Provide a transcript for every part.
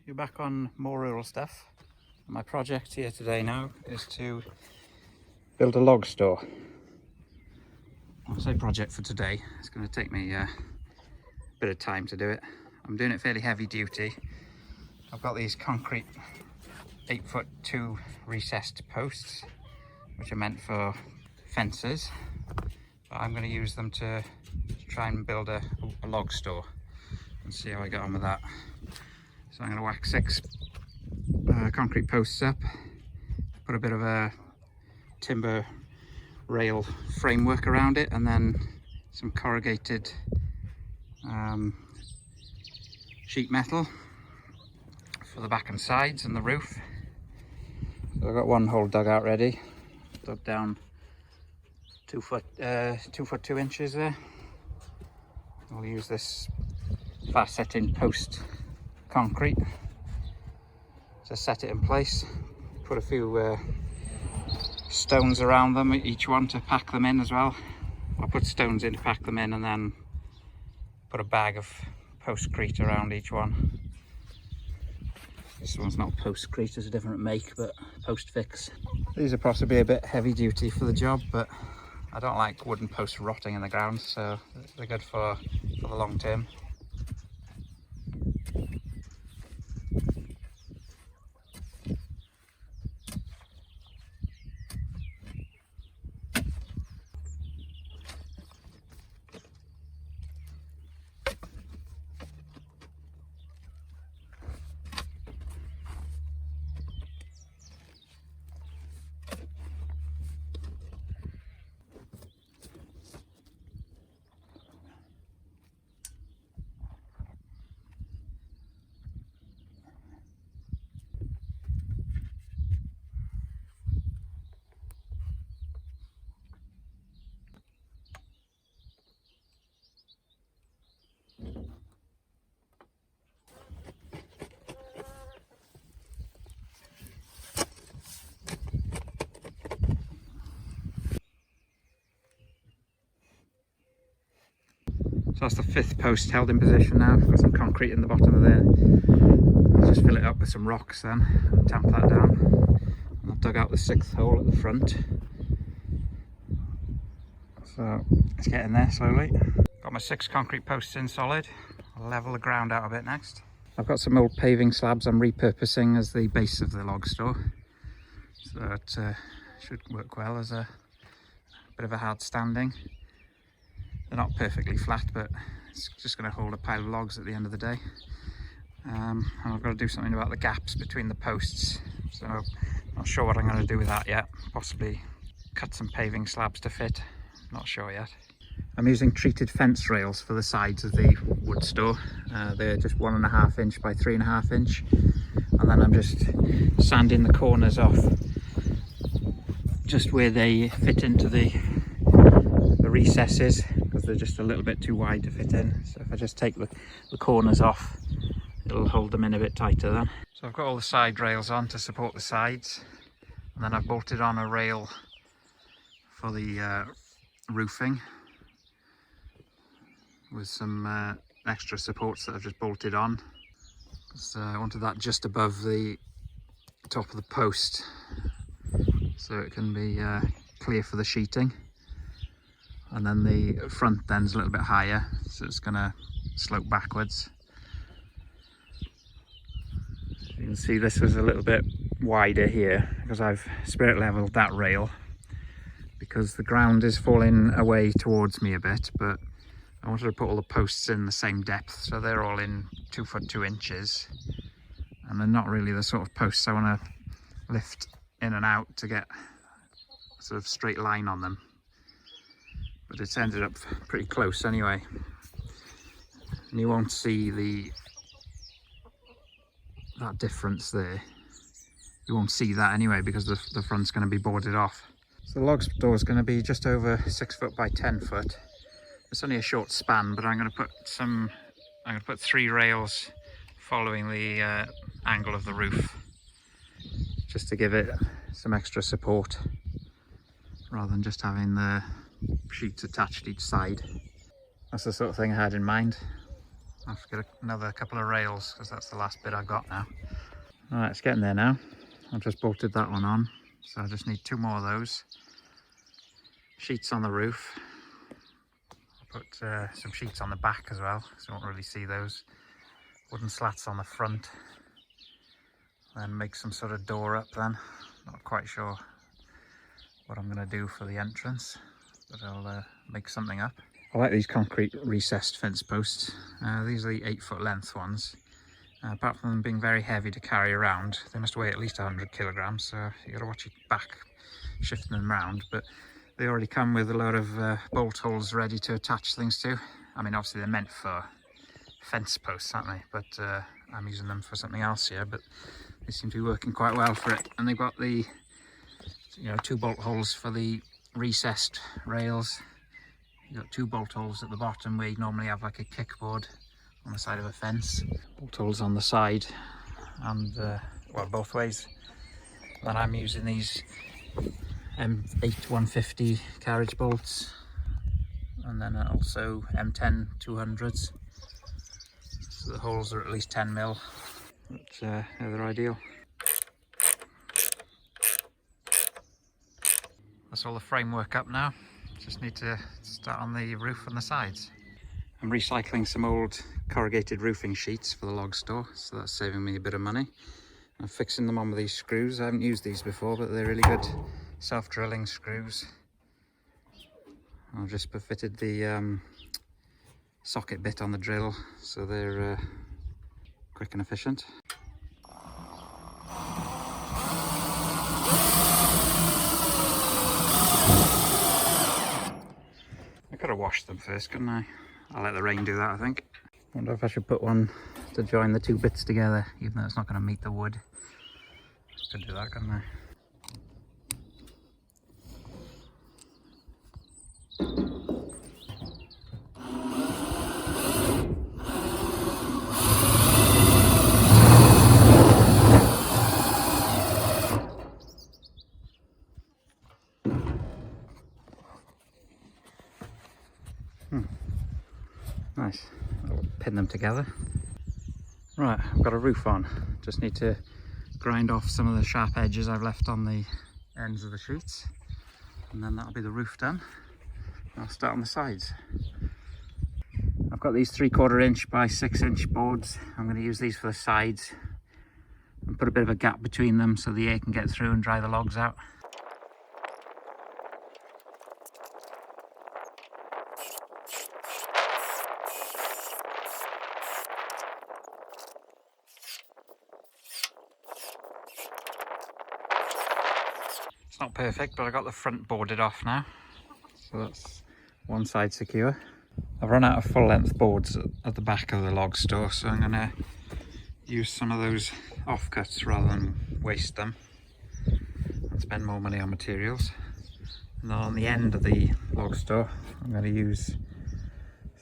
you're back on More Rural Stuff. My project here today now is to build a log store. I'll say project for today. It's going to take me a bit of time to do it. I'm doing it fairly heavy duty. I've got these concrete 8'2" recessed posts, which are meant for fences. But I'm going to use them to try and build a log store and see how I get on with that. So I'm going to whack 6 concrete posts up, put a bit of a timber rail framework around it, and then some corrugated sheet metal for the back and sides and the roof. So I've got one hole dug out ready, dug down 2 foot 2 inches there. I'll use this fast setting post concrete to set it in place. Put a few stones around them, each one, to pack them in as well. I'll put stones in to pack them in, and then put a bag of postcrete around each one. This one's not postcrete, it's a different make, but Postfix. These are possibly a bit heavy duty for the job, but I don't like wooden posts rotting in the ground, so they're good for the long term. So that's the 5th post held in position now. I've got some concrete in the bottom of there. I'll just fill it up with some rocks then, and tamp that down. And I've dug out the 6th hole at the front. So it's getting there slowly. Got my 6 concrete posts in solid. I'll level the ground out a bit next. I've got some old paving slabs I'm repurposing as the base of the log store. So it should work well as a bit of a hard standing. They're not perfectly flat, but it's just going to hold a pile of logs at the end of the day. And I've got to do something about the gaps between the posts, so I'm not sure what I'm going to do with that yet. Possibly cut some paving slabs to fit, not sure yet. I'm using treated fence rails for the sides of the wood store. They're just 1.5 inch by 3.5 inch, and then I'm just sanding the corners off just where they fit into the recesses, because they're just a little bit too wide to fit in. So if I just take the corners off, it'll hold them in a bit tighter then. So I've got all the side rails on to support the sides, and then I've bolted on a rail for the roofing with some extra supports that I've just bolted on. So I wanted that just above the top of the post so it can be clear for the sheeting. And then the front then's a little bit higher, so it's going to slope backwards. You can see this was a little bit wider here because I've spirit leveled that rail, because the ground is falling away towards me a bit, but I wanted to put all the posts in the same depth, so they're all in 2 foot 2 inches, and they're not really the sort of posts I want to lift in and out to get a sort of straight line on them. But it's ended up pretty close anyway, and you won't see that difference there. You won't see that anyway because the front's going to be boarded off. So the log store is going to be just over 6 foot by 10 foot. It's only a short span, but I'm going to put 3 rails following the angle of the roof, just to give it some extra support rather than just having the sheets attached each side. That's the sort of thing I had in mind. I'll have to get another couple of rails because that's the last bit I've got now. Alright, it's getting there now. I've just bolted that one on, so I just need 2 more of those. Sheets on the roof. I'll put some sheets on the back as well, so you won't really see those. Wooden slats on the front. Then make some sort of door up then. Not quite sure what I'm going to do for the entrance, but I'll make something up. I like these concrete recessed fence posts. These are the 8-foot length ones. Apart from them being very heavy to carry around, they must weigh at least 100 kilograms, so you got to watch your back shifting them around. But they already come with a lot of bolt holes ready to attach things to. I mean, obviously they're meant for fence posts, aren't they? But I'm using them for something else here. But they seem to be working quite well for it. And they've got the, 2 bolt holes for the recessed rails. You've got 2 bolt holes at the bottom where you normally have like a kickboard on the side of a fence. Bolt holes on the side and well, both ways. Then I'm using these M8 150 carriage bolts, and then also M10 200s. So the holes are at least 10 mil. But they're ideal. That's all the framework up now. Just need to start on the roof and the sides. I'm recycling some old corrugated roofing sheets for the log store, so that's saving me a bit of money. I'm fixing them on with these screws. I haven't used these before, but they're really good self-drilling screws. I've just fitted the socket bit on the drill, so they're quick and efficient. I could have washed them first, couldn't I? I'll let the rain do that, I think. Wonder if I should put one to join the 2 bits together, even though it's not going to meet the wood. Could do that, couldn't I? Nice. I'll pin them together. Right, I've got a roof on. Just need to grind off some of the sharp edges I've left on the ends of the sheets, and then that'll be the roof done. I'll start on the sides. I've got these 3/4 inch by 6 inch boards. I'm going to use these for the sides and put a bit of a gap between them so the air can get through and dry the logs out. It's not perfect, but I got the front boarded off now, so that's one side secure. I've run out of full length boards at the back of the log store, so I'm going to use some of those offcuts rather than waste them and spend more money on materials. And then on the end of the log store, I'm going to use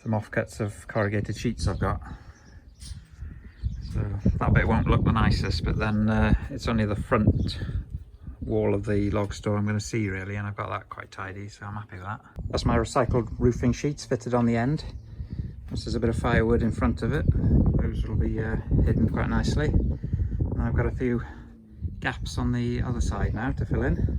some offcuts of corrugated sheets I've got. So that bit won't look the nicest, but then it's only the front wall of the log store I'm going to see really, and I've got that quite tidy, so I'm happy with that. That's my recycled roofing sheets fitted on the end. This is a bit of firewood in front of it. Those will be hidden quite nicely. And I've got a few gaps on the other side now to fill in.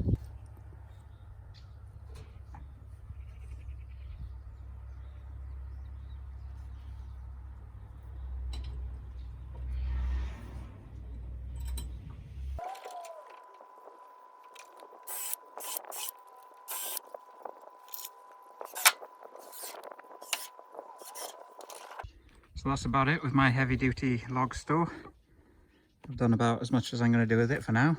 So that's about it with my heavy duty log store. I've done about as much as I'm going to do with it for now.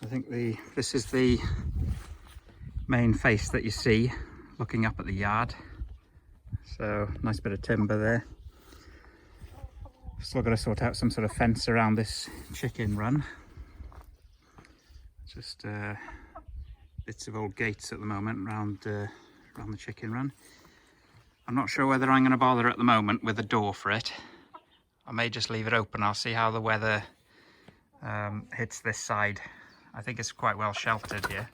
I think this is the main face that you see looking up at the yard. So nice bit of timber there. Still got to sort out some sort of fence around this chicken run. Just bits of old gates at the moment around the chicken run. I'm not sure whether I'm going to bother at the moment with a door for it. I may just leave it open. I'll see how the weather hits this side. I think it's quite well sheltered here.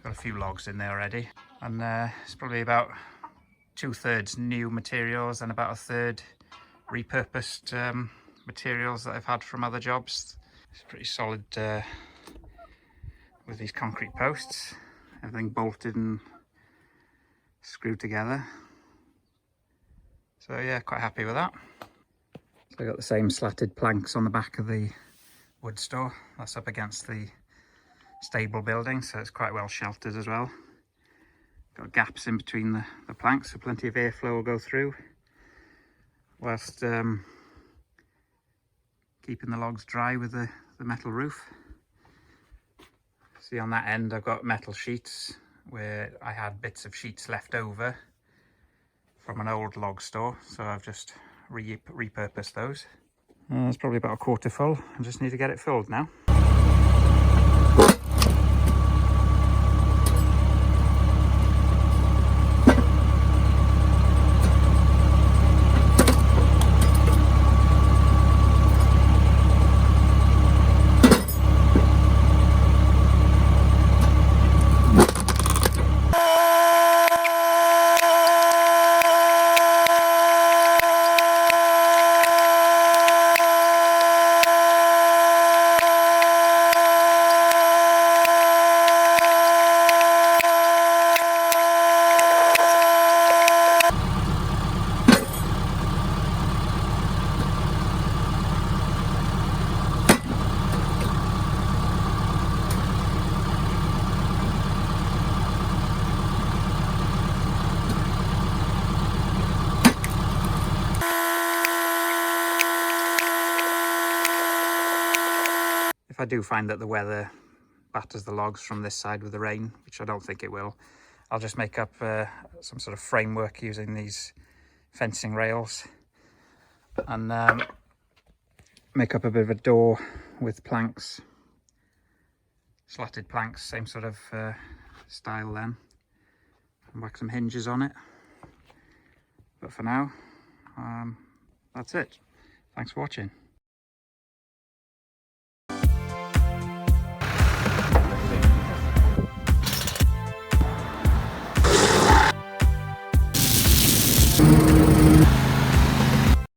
Got a few logs in there already, and it's probably about 2/3 new materials and about 1/3 repurposed materials that I've had from other jobs. It's pretty solid with these concrete posts, everything bolted and screwed together. So yeah, quite happy with that. So I got the same slatted planks on the back of the wood store. That's up against the stable building, so it's quite well sheltered as well. Got gaps in between the planks, so plenty of airflow will go through, whilst keeping the logs dry with the metal roof. See, on that end I've got metal sheets where I had bits of sheets left over from an old log store, so I've just repurposed those. It's probably about a quarter full. I just need to get it filled now. If I do find that the weather batters the logs from this side with the rain, which I don't think it will, I'll just make up some sort of framework using these fencing rails and make up a bit of a door with planks, slatted planks, same sort of style then, and whack some hinges on it. But for now, that's it. Thanks for watching.